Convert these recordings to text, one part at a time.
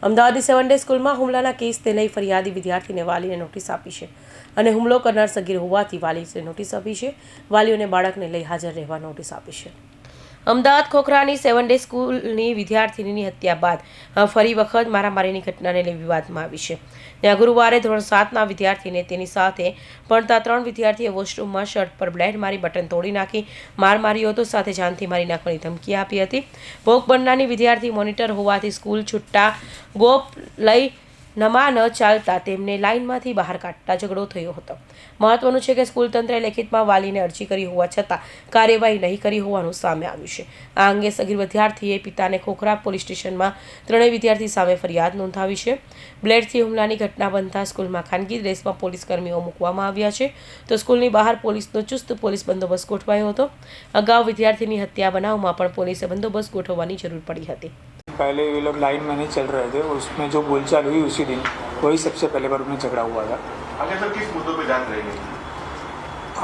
અમદાવાદની 7 ડે સ્કૂલમાં હુમલાના કેસને લઈ ફરિયાદી વિદ્યાર્થીને વાલીને નોટિસ આપી છે અને હુમલો કરનાર સગીર હોવાથી વાલીને નોટિસ આપી છે. વાલીઓને બાળકને લઈ હાજર રહેવા નોટિસ આપી છે. અમદાવાદ ખોખરાની 7 ડે સ્કૂલની વિદ્યાર્થીનીની હત્યા બાદ ફરી વખત મારામારીની ઘટનાને લઈ વિવાદમાં આવી છે. ત્યાં ગુરુવારે ધોરણ 7ના વિદ્યાર્થીને તેની સાથે ભણતા 3 વિદ્યાર્થીએ વોશરૂમમાં શર્ટ પર બ્લેડ મારી બટન તોડી નાખી માર માર્યો હતો, સાથે જાનથી મારી નાખવાની ધમકી આપી હતી. ભોગ બનનારની વિદ્યાર્થી મોનિટર હોવાથી સ્કૂલ છૂટતા ગોપ લઈ નમા ન ચાલતા તેમને લાઇનમાંથી બહાર કાઢતા ઝઘડો થયો હતો. મહત્વનું છે કે સ્કૂલ તંત્રે લેખિતમાં વાલીને અરજી કરી હોવા છતાં કાર્યવાહી નહીં કરી હોવાનું સામે આવ્યું છે. આ અંગે સગીર વિદ્યાર્થીએ પિતાને ખોખરા પોલીસ સ્ટેશનમાં ત્રણેય વિદ્યાર્થી સામે ફરિયાદ નોંધાવી છે. બ્લેડથી હુમલાની ઘટના બનતા સ્કૂલમાં ખાનગી ડ્રેસમાં પોલીસ કર્મીઓ મૂકવામાં આવ્યા છે, તો સ્કૂલની બહાર પોલીસનો ચુસ્ત પોલીસ બંદોબસ્ત ગોઠવાયો હતો. અગાઉ વિદ્યાર્થીની હત્યા બનાવમાં પણ પોલીસે બંદોબસ્ત ગોઠવવાની જરૂર પડી હતી. पहले ये लोग लाइन में नहीं चल रहे थे, उसमें जो बोलचाल हुई उसी दिन वही सबसे पहले बार उनमें झगड़ा हुआ था. आगे सर किस मुद्दों पे जांच रहेगी?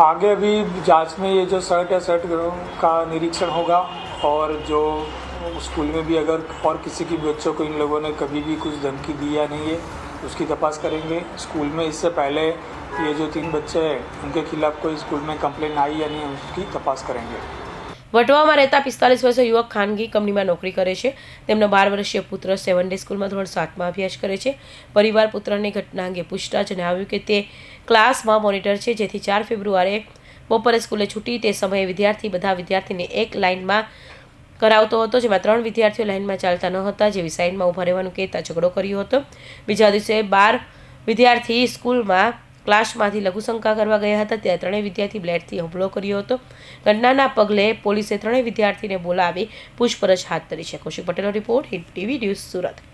आगे अभी जांच में ये जो शर्ट है शर्ट का निरीक्षण होगा और जो स्कूल में भी अगर और किसी की बच्चों को इन लोगों ने कभी भी कुछ धमकी दी या नहीं है उसकी तपास करेंगे. स्कूल में इससे पहले ये जो 3 बच्चे हैं उनके खिलाफ कोई स्कूल में कंप्लेन आई या नहीं उसकी तपास करेंगे. વટવામાં રહેતા 45 વર્ષીય યુવક ખાનગી કંપનીમાં નોકરી કરે છે. તેમનો 12 વર્ષીય પુત્ર 7 ડે સ્કૂલમાં ધોરણ 7માં અભ્યાસ કરે છે. પરિવાર પુત્રની ઘટના અંગે પૂછતા જણાવ્યું કે તે ક્લાસમાં મોનિટર છે, જેથી 4 ફેબ્રુઆરીએ બપોરે સ્કૂલે છૂટી તે સમયે વિદ્યાર્થી બધા વિદ્યાર્થીને એક લાઇનમાં કરાવતો હતો, જેમાં 3 વિદ્યાર્થીઓ લાઇનમાં ચાલતા ન હતા, જેવી સાઇડમાં ઊભા રહેવાનું કહેતા ઝઘડો કર્યો હતો. બીજા દિવસે 12 વિદ્યાર્થી સ્કૂલમાં ક્લાસમાંથી લઘુશંકા કરવા ગયા હતા, ત્યારે 3 વિદ્યાર્થી બ્લેડથી હુમલો કર્યો હતો. ઘટનાના પગલે પોલીસે 3 વિદ્યાર્થીને બોલાવી પૂછપરછ હાથ ધરી છે. કૌશિક પટેલનો report, hit TV news, Surat.